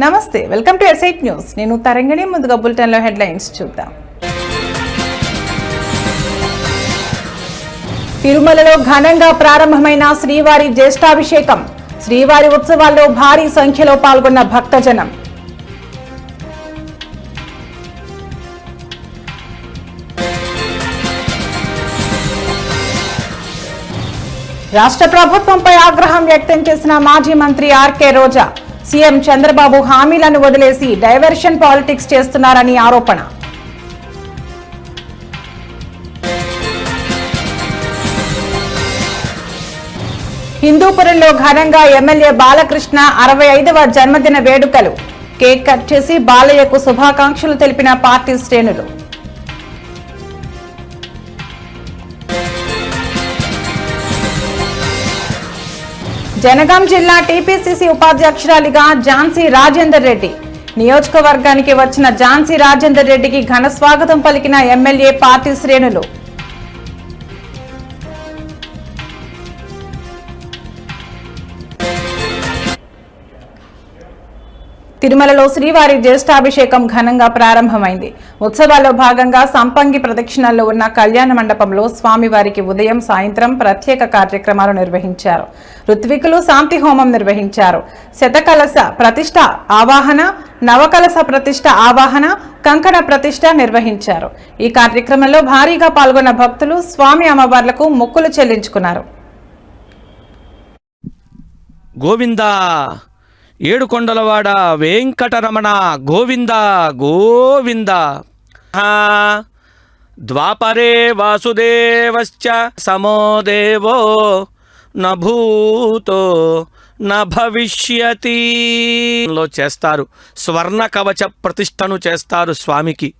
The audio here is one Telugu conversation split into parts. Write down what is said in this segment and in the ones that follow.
నమస్తే, వెల్కమ్ టు ఎస్ఐట్ న్యూస్. నేను తరంగిణి. ముందుగా బులెటిన్లో హెడ్లైన్స్ చూద్దాం. తిరుమలలో ఘనంగా ప్రారంభమైన శ్రీవారి జ్యేష్ఠాభిషేకం. శ్రీవారి ఉత్సవాల్లో భారీ సంఖ్యలో పాల్గొన్న భక్తజనం. రాష్ట్ర ప్రభుత్వంపై ఆగ్రహం వ్యక్తం చేసిన మాజీ మంత్రి ఆర్కే రోజా. సీఎం చంద్రబాబు హామీలను వదిలేసి డైవర్షన్ పాలిటిక్స్ చేస్తున్నారని ఆరోపణ. హిందూపురంలో ఘనంగా ఎమ్మెల్యే బాలకృష్ణ 65వ జన్మదిన వేడుకలు. కేక్ కట్ చేసి బాలయ్యకు శుభాకాంక్షలు తెలిపిన పార్టీ శ్రేణులు. జనగాం జిల్లా టీపీసీసీ ఉపాధ్యక్షురాలిగా ఝాన్సీ రాజేందర్ రెడ్డి. నియోజకవర్గానికి వచ్చిన ఝాన్సీ రాజేందర్ రెడ్డికి ఘన స్వాగతం పలికిన ఎమ్మెల్యే పార్టీ శ్రేణులు. తిరుమలలో శ్రీవారి జ్యేష్ఠాభిషేకం ఘనంగా ప్రారంభమైంది. ఉత్సవాల్లో భాగంగా సంపంగి ప్రదక్షిణల్లో ఉన్న కళ్యాణ మండపంలో స్వామివారికి ఉదయం సాయంత్రం ప్రత్యేక కార్యక్రమాలు నిర్వహించారు. ఋత్వికులు శాంతి హోమం నిర్వహించారు. శతకలశ ప్రతిష్ఠ ఆవాహన, నవకలశ ప్రతిష్ఠ ఆవాహన, కంకణ ప్రతిష్ఠ నిర్వహించారు. ఈ కార్యక్రమంలో భారీగా పాల్గొన్న భక్తులు స్వామి అమ్మవార్లకు మొక్కులు చెల్లించుకున్నారు. గోవిందా ఏడుకొండలవాడ వెంకటరమణ గోవింద గోవింద. ద్వాపరే వాసుదేవశ్చ సమో దేవో న భూతో న భవిష్యతి లో చేస్తారు. స్వర్ణ కవచ ప్రతిష్టను చేస్తారు స్వామికి.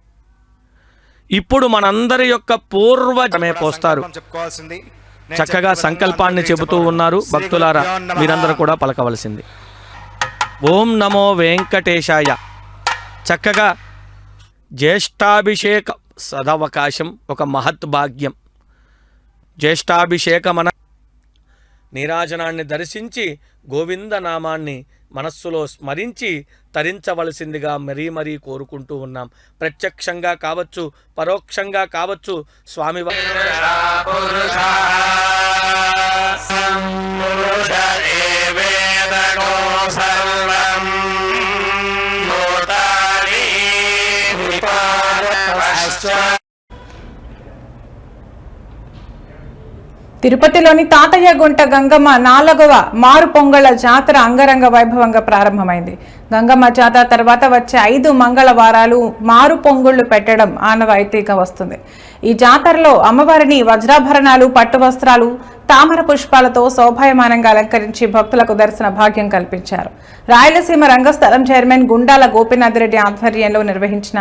ఇప్పుడు మనందరి యొక్క పూర్వజమే పోస్తారు. చక్కగా సంకల్పాన్ని చెబుతూ ఉన్నారు. భక్తులారా, మీరందరూ కూడా పలకవలసింది. ఓం నమో వెంకటేశాయ. చక్కగా జ్యేష్ఠాభిషేక సదవకాశం ఒక మహద్భాగ్యం. జ్యేష్ఠాభిషేకమన నీరాజనాన్ని దర్శించి గోవింద నామాన్ని మనస్సులో స్మరించి తరించవలసిందిగా మరీ మరీ కోరుకుంటూ ఉన్నాం. ప్రత్యక్షంగా కావచ్చు, పరోక్షంగా కావచ్చు, స్వామి తిరుపతిలోని తాతయ్య గుంట గంగమ్మ 4వ మారు పొంగళ్ల జాతర అంగరంగ వైభవంగా ప్రారంభమైంది. గంగమ్మ జాతర తర్వాత వచ్చే 5 మంగళవారాలు మారు పొంగుళ్లు పెట్టడం ఆనవాయితీగా వస్తుంది. ఈ జాతరలో అమ్మవారిని వజ్రాభరణాలు, పట్టు వస్త్రాలు, తామర పుష్పాలతో శోభాయమానంగా అలంకరించి భక్తులకు దర్శన భాగ్యం కల్పించారు. రాయలసీమ రంగస్థలం చైర్మన్ గుండాల గోపీనాథ్ రెడ్డి ఆధ్వర్యంలో నిర్వహించిన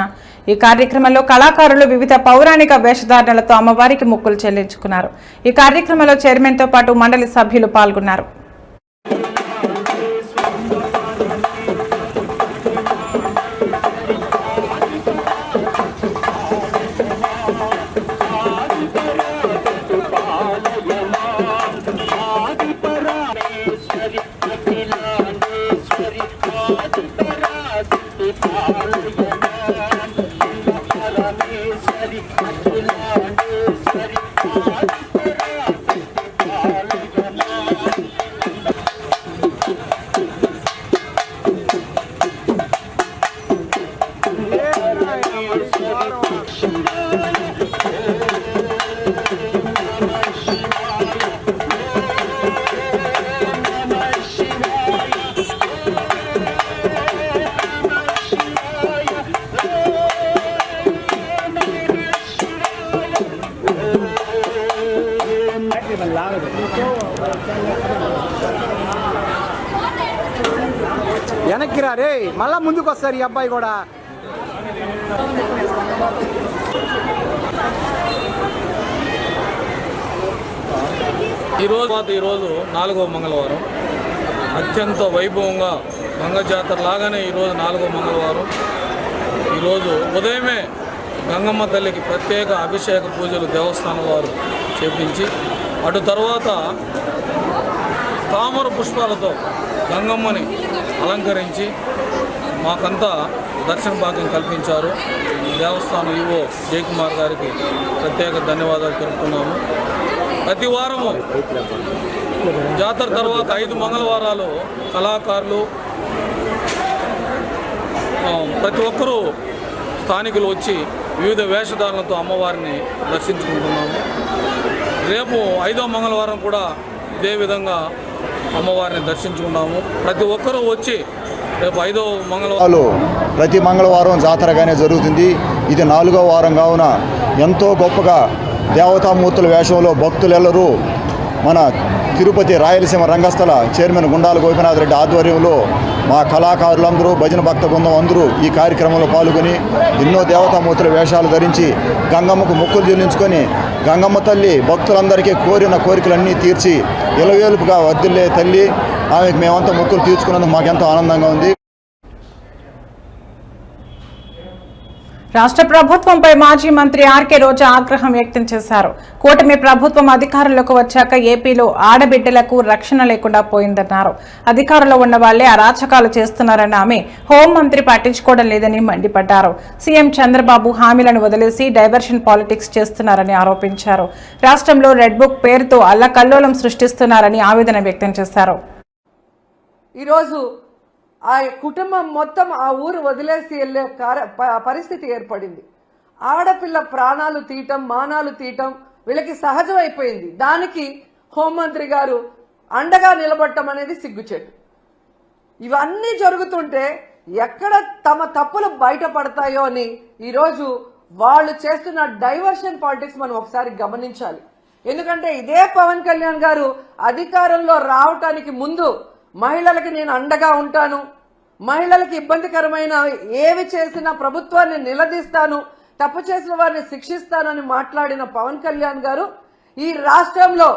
ఈ కార్యక్రమంలో కళాకారులు వివిధ పౌరాణిక వేషధారణలతో అమ్మవారికి మొక్కులు చెల్లించుకున్నారు. ఈ కార్యక్రమంలో చైర్మన్తో పాటు మండలి సభ్యులు పాల్గొన్నారు. వెనక్కి రా రే, మళ్ళా ముందుకు వస్తారు ఈ అబ్బాయి కూడా. ఈరోజు 4వ మంగళవారం అత్యంత వైభవంగా గంగ జాతర లాగానే ఈరోజు 4వ మంగళవారం. ఈరోజు ఉదయమే గంగమ్మ తల్లికి ప్రత్యేక అభిషేక పూజలు దేవస్థానం వారు చేపించి అటు తర్వాత తామర పుష్పాలతో గంగమ్మని అలంకరించి మాకంతా దర్శన భాగ్యం కల్పించారు. దేవస్థానం ఈవో జయకుమార్ గారికి ప్రత్యేక ధన్యవాదాలు తెలుపుతున్నాము. ప్రతి వారము జాతర తర్వాత 5 మంగళవారాలు కళాకారులు ప్రతి ఒక్కరూ స్థానికులు వచ్చి వివిధ వేషధారణలతో అమ్మవారిని దర్శించుకుంటున్నాము. రేపు 5వ మంగళవారం కూడా ఇదే విధంగా అమ్మవారిని దర్శించుకున్నాము. ప్రతి ఒక్కరూ వచ్చి రేపు 5వ మంగళవారం ప్రతి మంగళవారం జాతరగానే జరుగుతుంది. ఇది 4వ వారం కావున ఎంతో గొప్పగా దేవతామూర్తుల వేషంలో భక్తులెల్లరూ మన తిరుపతి రాయలసీమ రంగస్థల చైర్మన్ గుండాల గోపీనాథ్ రెడ్డి ఆధ్వర్యంలో మా కళాకారులందరూ భజన భక్త బృందం అందరూ ఈ కార్యక్రమంలో పాల్గొని ఎన్నో దేవతామూర్తుల వేషాలు ధరించి గంగమ్మకు మొక్కులు చెల్లించుకొని గంగమ్మ తల్లి భక్తులందరికీ కోరిన కోరికలన్నీ తీర్చి ఇలవేలుపుగా వర్ధిల్లే తల్లి. ఆమెకు మేమంతా మొక్కులు తీర్చుకున్నందుకు మాకెంతో ఆనందంగా ఉంది. రాష్ట్ర ప్రభుత్వంపై మాజీ మంత్రి ఆర్కే రోజా ఆగ్రహం వ్యక్తం చేశారు. కూటమి ప్రభుత్వం అధికారంలోకి వచ్చాక ఏపీలో ఆడబిడ్డలకు రక్షణ లేకుండా పోయిందన్నారు. అధికారంలో ఉన్న వాళ్లే అరాచకాలు చేస్తున్నారన్న ఆమె హోంమంత్రి పట్టించుకోవడం లేదని మండిపడ్డారు. సీఎం చంద్రబాబు హామీలను వదిలేసి డైవర్షన్ పాలిటిక్స్ చేస్తున్నారని ఆరోపించారు. రాష్ట్రంలో రెడ్ బుక్ పేరుతో అల్లకల్లోలం సృష్టిస్తున్నారని ఆవేదన వ్యక్తం చేశారు. ఈరోజు ఆ కుటుంబం మొత్తం ఆ ఊరు వదిలేసి వెళ్ళే పరిస్థితి ఏర్పడింది. ఆడపిల్ల ప్రాణాలు తీయటం, మానాలు తీయటం వీళ్ళకి సహజమైపోయింది. దానికి హోంమంత్రి గారు అండగా నిలబడటం అనేది సిగ్గుచేటు. ఇవన్నీ జరుగుతుంటే ఎక్కడ తమ తప్పులు బయటపడతాయో అని ఈరోజు వాళ్ళు చేస్తున్న డైవర్షన్ పాలిటిక్స్ మనం ఒకసారి గమనించాలి. ఎందుకంటే ఇదే పవన్ కళ్యాణ్ గారు అధికారంలో రావటానికి ముందు మహిళలకి నేను అండగా ఉంటాను, మహిళలకి ఇబ్బందికరమైన ఏవి చేసినా ప్రభుత్వాన్ని నిలదీస్తాను, తప్పు చేసిన వారిని శిక్షిస్తానని మాట్లాడిన పవన్ కళ్యాణ్ గారు ఈ రాష్ట్రంలో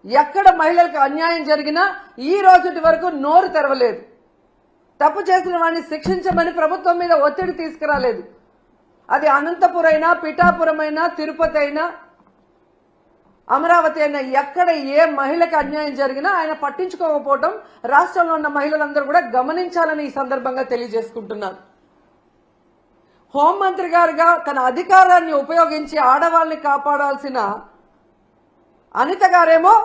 ఎక్కడ మహిళలకు అన్యాయం జరిగినా ఈ రోజుటి వరకు నోరు తెరవలేదు. తప్పు చేసిన వారిని శిక్షించమని ప్రభుత్వం మీద ఒత్తిడి తీసుకురాలేదు. అది అనంతపురం అయినా, పిఠాపురం అయినా, తిరుపతి అయినా, అమరావతి అయినా ఎక్కడ ఏ మహిళకు అన్యాయం జరిగినా ఆయన పట్టించుకోకపోవడం రాష్ట్రంలో ఉన్న మహిళలందరూ కూడా గమనించాలని ఈ సందర్భంగా తెలియజేసుకుంటున్నాను. హోంమంత్రి గారుగా తన అధికారాన్ని ఉపయోగించి ఆడవాళ్ళని కాపాడాల్సిన అనిత గారేమో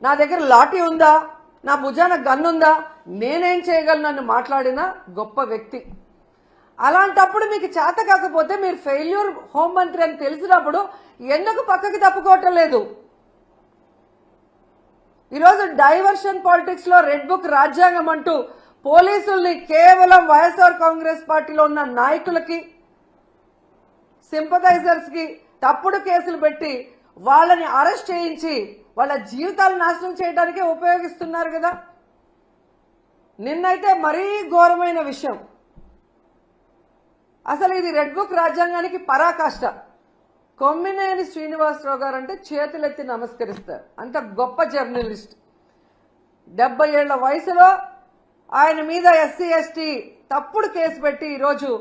నా దగ్గర లాఠీ ఉందా, నా భుజాన గన్నుందా, నేనేం చేయగలను మాట్లాడిన గొప్ప వ్యక్తి. అలాంటప్పుడు మీకు చేత కాకపోతే మీరు ఫెయిల్యూర్ హోంమంత్రి అని తెలిసినప్పుడు ఎందుకు పక్కకి తప్పుకోవటం లేదు? ఈరోజు డైవర్షన్ పాలిటిక్స్ లో రెడ్ బుక్ రాజ్యాంగం అంటూ పోలీసుల్ని కేవలం వైఎస్ఆర్ కాంగ్రెస్ పార్టీలో ఉన్న నాయకులకి, సింపథైజర్స్ కి తప్పుడు కేసులు పెట్టి వాళ్ళని అరెస్ట్ చేయించి వాళ్ళ జీవితాలు నాశనం చేయడానికే ఉపయోగిస్తున్నారు కదా. నిన్నైతే మరీ ఘోరమైన విషయం. అసలు ఇది రెడ్ బుక్ రాజ్యాంగానికి పరాకాష్ట. కొమ్మినేని శ్రీనివాసరావు గారు అంటే చేతులెత్తి నమస్కరిస్తారు. అంత గొప్ప జర్నలిస్ట్. 70 ఏళ్ల వయసులో ఆయన మీద ఎస్సీ ఎస్టీ తప్పుడు కేసు పెట్టి ఈరోజు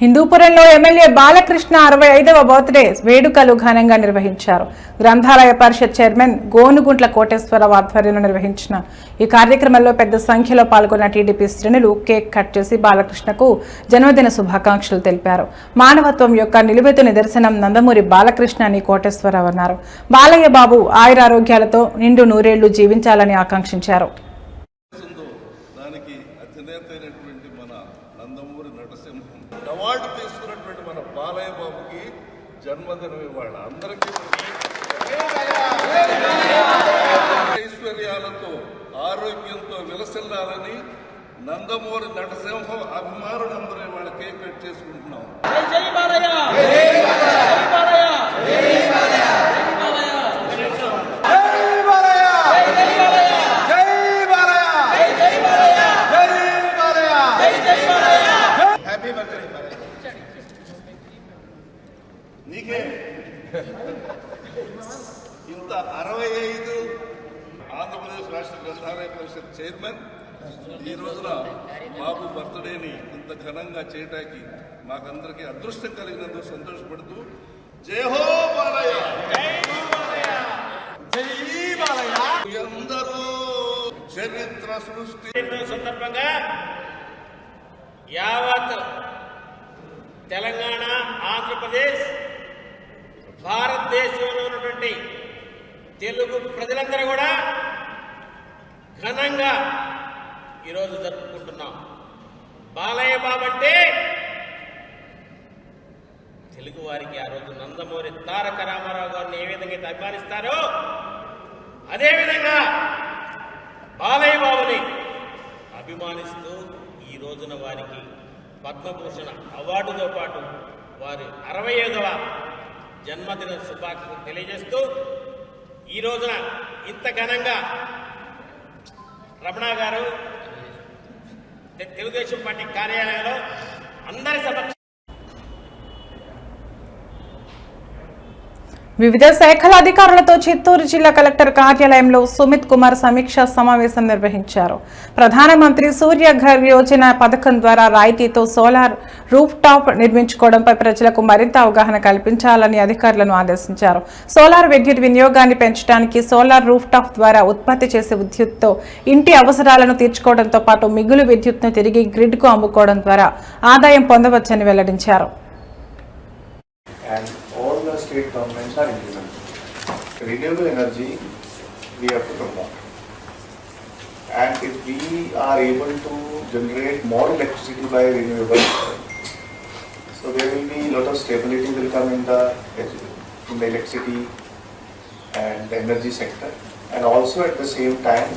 హిందూపురంలో ఎమ్మెల్యే బాలకృష్ణ 65వ బర్త్డే వేడుకలు ఘనంగా నిర్వహించారు. గ్రంథాలయ పరిషత్ చైర్మన్ గోనుగుంట్ల కోటేశ్వరరావు ఆధ్వర్యంలో నిర్వహించిన ఈ కార్యక్రమంలో పెద్ద సంఖ్యలో పాల్గొన్న టీడీపీ శ్రేణులు కేక్ కట్ చేసి బాలకృష్ణకు జన్మదిన శుభాకాంక్షలు తెలిపారు. మానవత్వం యొక్క నిలువెత్తు నిదర్శనం నందమూరి బాలకృష్ణ అని కోటేశ్వరరావు అన్నారు. బాలయ్య బాబు ఆయురారోగ్యాలతో నిండు నూరేళ్లు జీవించాలని ఆకాంక్షించారు. అవార్డు తీసుకున్నటువంటి మన బాలయ్య బాబుకి జన్మదినం ఇవాళ. అందరికీ ఐశ్వర్యాలతో ఆరోగ్యంతో విలసిల్లాలని నందమూరి నటసింహం అభిమానులందరూ ఇవాళ కేక్ కట్ చేసుకుంటున్నాం. నీకే ఇంత 65 ఆంధ్రప్రదేశ్ రాష్ట్ర గ్రంథాలయ పరిషత్ చైర్మన్ ఈ రోజున బాబు బర్త్డేని ఇంత ఘనంగా చేయడానికి మాకందరికీ అదృష్టం కలిగినందుకు సంతోషపడుతూ జై హో బాలయ్య, జై బాలయ్య. అందరూ చరిత్ర సృష్టి సందర్భంగా యావత్ తెలంగాణ, ఆంధ్రప్రదేశ్, భారతదేశంలో ఉన్నటువంటి తెలుగు ప్రజలందరూ కూడా ఘనంగా ఈరోజు జరుపుకుంటున్నాం. బాలయ్య బాబు అంటే తెలుగు వారికి ఆ రోజు నందమూరి తారక రామారావు గారిని ఏ విధంగా అయితే అభిమానిస్తారో అదేవిధంగా బాలయ్య బాబుని అభిమానిస్తూ ఈ రోజున వారికి పద్మభూషణ అవార్డుతో పాటు వారి 65వ జన్మదిన శుభాకాంక్షలు తెలియజేస్తూ ఈ రోజున ఇంత ఘనంగా రమణ గారు తెలుగుదేశం పార్టీ కార్యాలయంలో అందరి సమక్ష వివిధ శాఖల అధికారులతో చిత్తూరు జిల్లా కలెక్టర్ కార్యాలయంలో సుమిత్ కుమార్ సమీక్షా సమావేశం నిర్వహించారు. ప్రధానమంత్రి సూర్య ఘర్ యోజన పథకం ద్వారా రాయితీతో సోలార్ రూఫ్ టాప్ నిర్మించుకోవడంపై ప్రజలకు మరింత అవగాహన కల్పించాలని అధికారులను ఆదేశించారు. సోలార్ విద్యుత్ వినియోగాన్ని పెంచడానికి సోలార్ రూఫ్ టాప్ ద్వారా ఉత్పత్తి చేసే విద్యుత్తో ఇంటి అవసరాలను తీర్చుకోవడంతో పాటు మిగులు విద్యుత్ను తిరిగి గ్రిడ్కు అమ్ముకోవడం ద్వారా ఆదాయం పొందవచ్చని వెల్లడించారు. And all the state governments are implementing. Renewable energy we have to promote. And if we are able to generate more electricity by renewable, so there will be a lot of stability will come in the electricity and the energy sector. And also at the same time,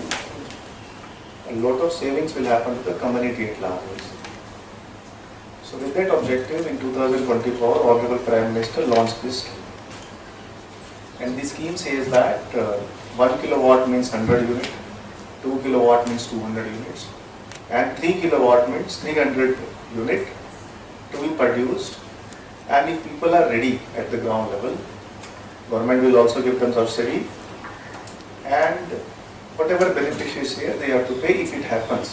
a lot of savings will happen to the community at large. So with that objective, in 2024, Honorable Prime Minister launched this scheme. And the scheme says that 1 kilowatt means 100 units, 2 kilowatt means 200 units, and 3 kilowatt means 300 units to be produced. And if people are ready at the ground level, government will also give them subsidy. And whatever beneficiaries here, they have to pay if it happens.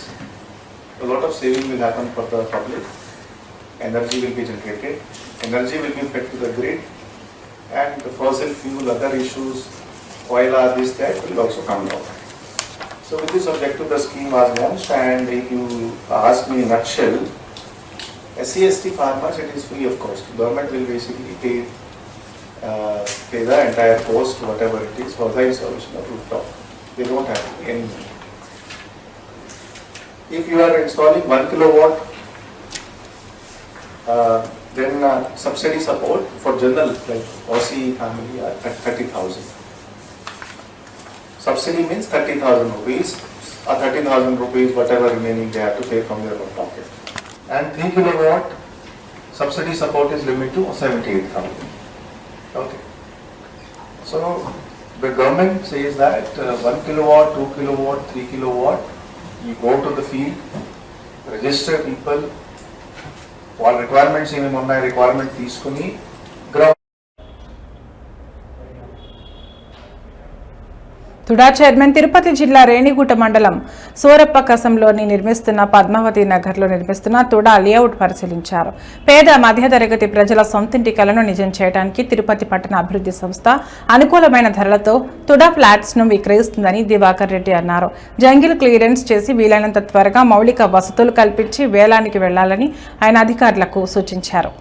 A lot of saving will happen for the public. Energy will be generated, energy will be fed to the grid, and the fossil fuel, other issues, oil, this, that will also come down. So with this objective, the scheme was launched, and if you ask me in a nutshell, SC/ST farmers, it is free of cost. Government will basically pay the entire cost, whatever it is, for the installation of rooftop. They don't have to pay any money. If you are installing 1 kilowatt, then subsidy support for general like Aussie family are 30,000. Subsidy means 30,000 rupees or 13,000 rupees, whatever remaining they have to pay from their own pocket. And 3 kilowatt subsidy support is limited to 78,000. Okay. So the government says that 1 kilowatt, 2 kilowatt, 3 kilowatt, you go to the field, register people. వాళ్ళ రిక్వైర్మెంట్స్ ఏమేమి ఉన్నాయి, రిక్వైర్మెంట్ తీసుకుని గ్రౌండ్. తుడా చైర్మన్ తిరుపతి జిల్లా రేణిగుంట మండలం సూరప్పకసంలోని నిర్మిస్తున్న పద్మావతి నగర్లో నిర్మిస్తున్న తుడా లేఅవుట్ పరిశీలించారు. పేద మధ్యతరగతి ప్రజల సొంతింటి కలను నిజం చేయడానికి తిరుపతి పట్టణ అభివృద్ధి సంస్థ అనుకూలమైన ధరలతో తుడా ఫ్లాట్స్ ను విక్రయిస్తుందని దివాకర్ రెడ్డి అన్నారు. జంగిల్ క్లియరెన్స్ చేసి వీలైనంత త్వరగా మౌలిక వసతులు కల్పించి వేలానికి వెళ్లాలని ఆయన అధికారులకు సూచించారు.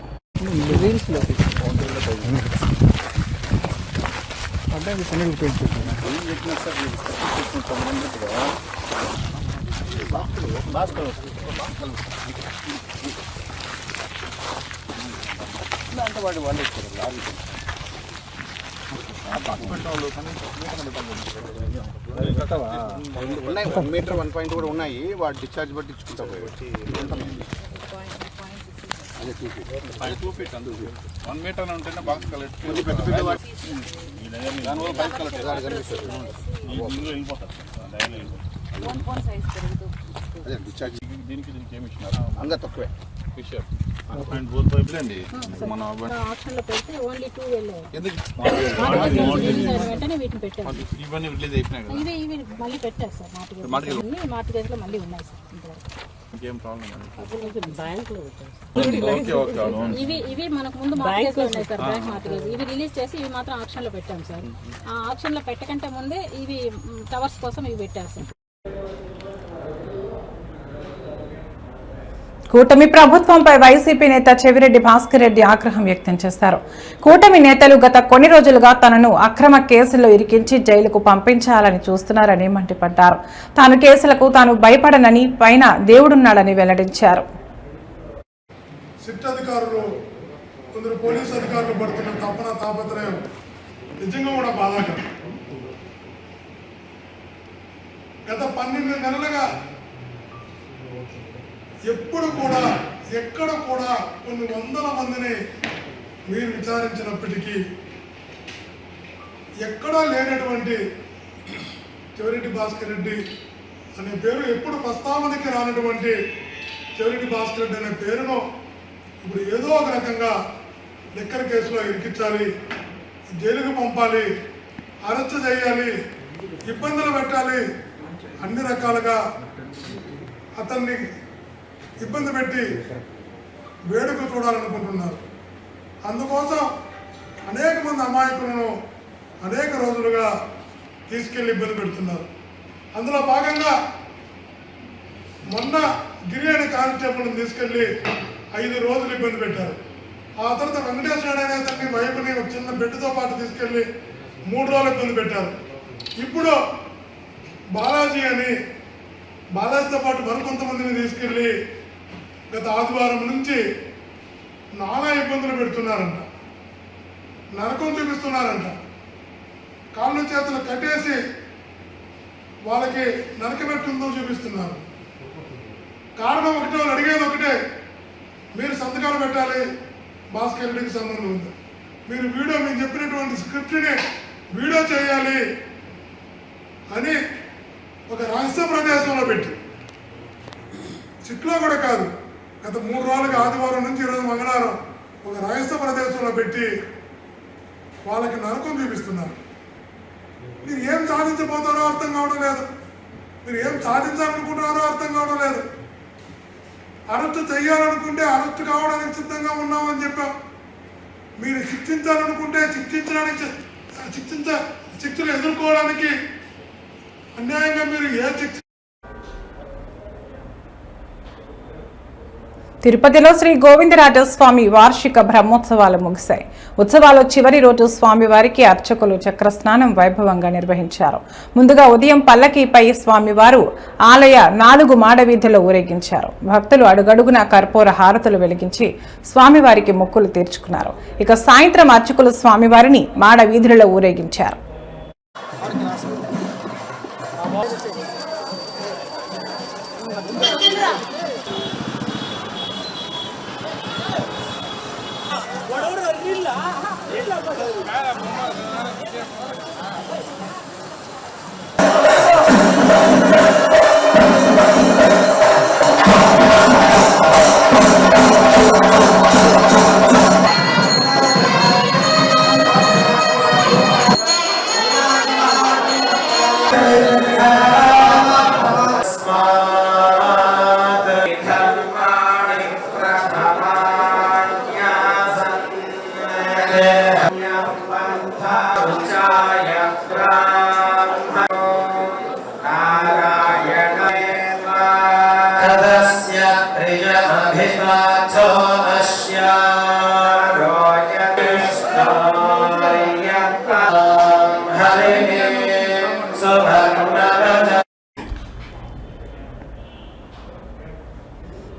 ఉన్నాయి 1 మీటర్ 1.2 కూడా ఉన్నాయి. వాటి డిశ్చార్జ్ బట్టి ఇచ్చుకుంటా పోయి అదే 2 ఫీట్ అందుకు 1 మీటర్ ఉంటేనే బాక్స్ కలెక్ట్ పెద్ద పెద్ద దానివల్ల బైక్ కలెక్ట్ అదే డిశ్చార్జ్ దీనికి ఏమి ఇచ్చినారు అంగా తక్కువే ఫిషర్ పాయింట్ 4 పైపులు అండి మన ఆప్షన్లో పెడితే ఓన్లీ 2 వెళ్ళాయి. ఎందుకు వెంటనే వీటిని పెట్టాము. ఇవన్నీ రిలీజ్ అయిపోయినాయి కదా. ఇవి మళ్ళీ పెట్టారు సార్ మార్టిగేజ్లో మళ్ళీ ఉన్నాయి సార్. ఇంకేం ప్రాబ్లం బ్యాంకులో ఇవి మనకు ముందు మార్టిగేజ్లో ఉన్నాయి సార్. బ్యాంక్ మార్టిగేజ్ ఇవి రిలీజ్ చేసి ఇవి మాత్రం ఆప్షన్లో పెట్టాం సార్. ఆ ఆప్షన్లో పెట్టకంటే ముందే ఇవి టవర్స్ కోసం ఇవి పెట్టారు సార్. కూటమి ప్రభుత్వంపై వైసీపీ నేత చెవిరెడ్డి భాస్కర్ రెడ్డి ఆగ్రహం వ్యక్తం చేశారు. కూటమి నేతలు గత కొన్ని రోజులుగా తనను అక్రమ కేసుల్లో ఇరికించి జైలుకు పంపించాలని చూస్తున్నారని మండిపడ్డారు. తాను కేసులకు తాను భయపడనని, పైన దేవుడున్నాడని వెల్లడించారు. సిట్ అధికారులు, కొందరు పోలీసు అధికారులు పడుతున్న తపన తాపత్రయం నిజంగా కూడా బాధాకరం. గత 12 నెలలుగా ఎప్పుడు కూడా ఎక్కడ కూడా కొన్ని వందల మందిని మీరు విచారించినప్పటికీ ఎక్కడా లేనటువంటి చెవిరెడ్డి భాస్కర్ రెడ్డి అనే పేరు ఎప్పుడు ప్రస్తావనకి రానటువంటి చెవిరెడ్డి భాస్కర్ రెడ్డి అనే పేరును ఇప్పుడు ఏదో ఒక రకంగా లిక్కర్ కేసులో ఇరికించాలి, జైలుకు పంపాలి, అరెస్ట్ చేయాలి, ఇబ్బందులు పెట్టాలి, అన్ని రకాలుగా అతన్ని ఇబ్బంది పెట్టి వేడుక చూడాలనుకుంటున్నారు. అందుకోసం అనేక మంది అమాయకులను అనేక రోజులుగా తీసుకెళ్లి ఇబ్బంది పెడుతున్నారు. అందులో భాగంగా మొన్న గిరి అనే కానిస్టేబుల్ని తీసుకెళ్లి 5 రోజులు ఇబ్బంది పెట్టారు. ఆ తర్వాత వెంకటేశ్వర అనే అతన్ని వైపుని ఒక చిన్న బెడ్తో పాటు తీసుకెళ్లి 3 రోజులు ఇబ్బంది పెట్టారు. ఇప్పుడు బాలాజీ అని బాలాజీతో పాటు మరికొంతమందిని తీసుకెళ్లి గత ఆదివారం నుంచి నానా ఇబ్బందులు పెడుతున్నారంట, నరకం చూపిస్తున్నారంట. కాళ్ళు చేతులు కట్టేసి వాళ్ళకి నరకబెట్టుందో చూపిస్తున్నారు. కారణం ఒకటే, వాళ్ళు అడిగేది ఒకటే, మీరు సంతకాలు పెట్టాలి, భాస్కర్ రెడ్డికి సంబంధం ఉంది, మీరు వీడియో, మీకు చెప్పినటువంటి స్క్రిప్ట్ని వీడియో చేయాలి అని ఒక రహస్య ప్రదేశంలో పెట్టి, సిట్లో కూడా కాదు, గత 3 రోజులుగా ఆదివారం నుంచి ఈరోజు మంగళవారం ఒక రహస్య ప్రదేశంలో పెట్టి వాళ్ళకి నరకం చూపిస్తున్నారు. మీరు ఏం సాధించబోతారో అర్థం కావడం లేదు, మీరు ఏం సాధించాలనుకుంటున్నారో అర్థం కావడం లేదు. అరెస్ట్ చేయాలనుకుంటే అరెస్ట్ కావడానికి సిద్ధంగా ఉన్నామని చెప్పాం. మీరు శిక్షించాలనుకుంటే శిక్షించడానికి శిక్షలు ఎదుర్కోవడానికి అన్యాయంగా మీరు ఏ శిక్ష. తిరుపతిలో శ్రీ గోవిందరాజస్వామి వార్షిక బ్రహ్మోత్సవాలు ముగిశాయి. ఉత్సవాల చివరి రోజు స్వామివారికి అర్చకులు చక్రస్నానం వైభవంగా నిర్వహించారు. ముందుగా ఉదయం పల్లకీపై స్వామివారు ఆలయ 4 మాడవీధుల్లో ఊరేగించారు. భక్తులు అడుగడుగున కర్పూర హారతులు వెలిగించి స్వామివారికి మొక్కులు తీర్చుకున్నారు. ఇక సాయంత్రం అర్చకులు స్వామివారిని మాడవీధులలో ఊరేగించారు.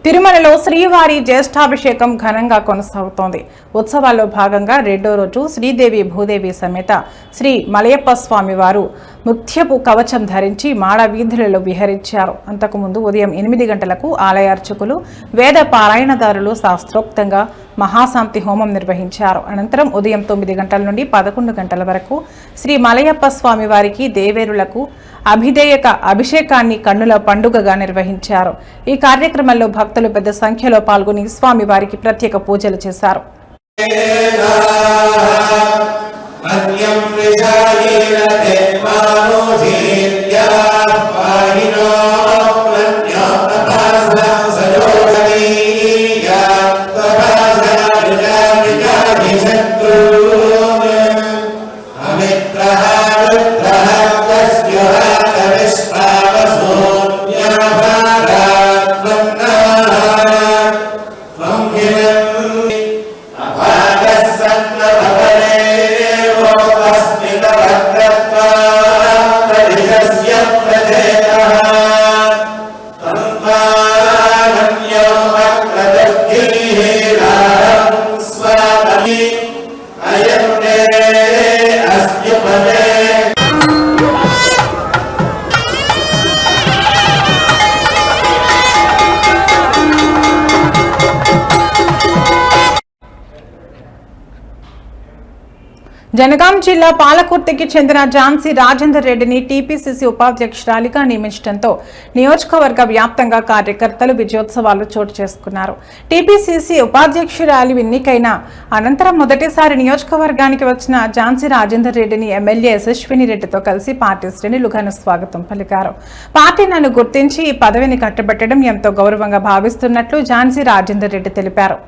తిరుమలలో శ్రీవారి జ్యేష్ఠాభిషేకం ఘనంగా కొనసాగుతోంది. ఉత్సవాల్లో భాగంగా 2వ రోజు శ్రీదేవి భూదేవి సమేత శ్రీ మలయప్ప స్వామి వారు ముత్యపు కవచం ధరించి మాడ వీధులలో విహరించారు. అంతకుముందు ఉదయం 8 గంటలకు ఆలయ అర్చకులు, వేద పారాయణదారులు శాస్త్రోక్తంగా మహాశాంతి హోమం నిర్వహించారు. అనంతరం ఉదయం 9 గంటల నుండి 11 గంటల వరకు శ్రీ మలయప్ప స్వామి వారికి దేవేరులకు అభిధేయక అభిషేకాన్ని కన్నుల పండుగగా నిర్వహించారు. ఈ కార్యక్రమంలో భక్తులు పెద్ద సంఖ్యలో పాల్గొని స్వామి వారికి ప్రత్యేక పూజలు చేశారు. అమిత్రః జనగాం జిల్లా పాలకుర్తికి చెందిన ఝాన్సీ రాజేందర్ రెడ్డిని టీపీసీసీ ఉపాధ్యక్షురాలిగా నియమించడంతో నియోజకవర్గ వ్యాప్తంగా కార్యకర్తలు విజయోత్సవాలు చోటు చేసుకున్నారు. టీపీసీసీ ఉపాధ్యక్షురాలి ఎన్నికైన అనంతరం మొదటిసారి నియోజకవర్గానికి వచ్చిన ఝాన్సీ రాజేందర్ రెడ్డిని ఎమ్మెల్యే యశస్విని రెడ్డితో కలిసి పార్టీ శ్రేణులు ఘన స్వాగతం పలికారు. పార్టీ నన్ను గుర్తించి ఈ పదవిని కట్టబెట్టడం ఎంతో గౌరవంగా భావిస్తున్నట్లు ఝాన్సీ రాజేందర్ రెడ్డి తెలిపారు.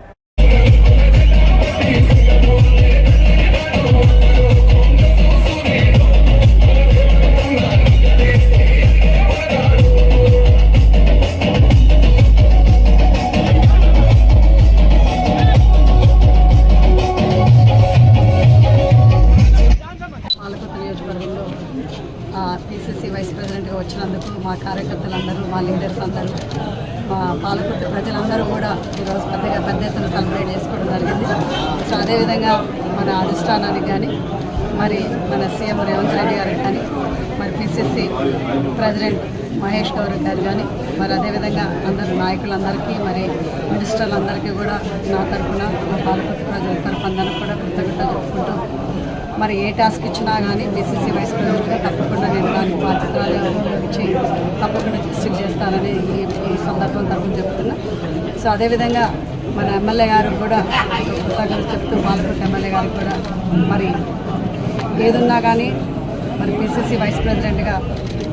పీసీసీ వైస్ ప్రెసిడెంట్గా వచ్చినందుకు మా కార్యకర్తలందరూ, మా లీడర్స్ అందరూ, మా పాలకుర్తి ప్రజలందరూ కూడా ఈరోజు పెద్ద ఎత్తున సెలబ్రేట్ చేసుకోవడం జరిగింది. సో అదేవిధంగా మన అధిష్టానానికి కానీ, మరి మన సీఎం రేవంత్ రెడ్డి గారికి కానీ, మరి పీసీసీ ప్రెసిడెంట్ మహేష్ గౌరవ్ గారు కానీ, మరి అదేవిధంగా అందరు నాయకులందరికీ, మరి మినిస్టర్లందరికీ కూడా నా తరఫున, మా పాలకుర్తి ప్రజల తరఫున కూడా కృతజ్ఞతలు చెప్పుకుంటూ, మరి ఏ టాస్క్ ఇచ్చినా కానీ పీసీసీ వైస్ ప్రెసిడెంట్గా తప్పకుండా నేను దాని బాధ్యతలు ఇచ్చి తప్పకుండా డిస్ట్రిక్ట్ చేస్తానని ఈ సందర్భం తరఫున చెప్తున్నా. సో అదేవిధంగా మన ఎమ్మెల్యే గారికి కూడా కృతజ్ఞతలు చెప్తూ, పాలకుర్తి ఎమ్మెల్యే గారికి కూడా మరి ఏదున్నా కానీ మరి పీసీసీ వైస్ ప్రెసిడెంట్గా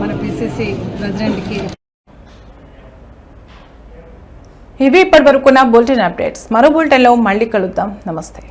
మన పీసీసీ ప్రెసిడెంట్కి. ఇవి ఇప్పటి వరకున్న బులెటిన్ అప్డేట్స్. మరో బులెటిన్లో మళ్ళీ కలుద్దాం. నమస్తే.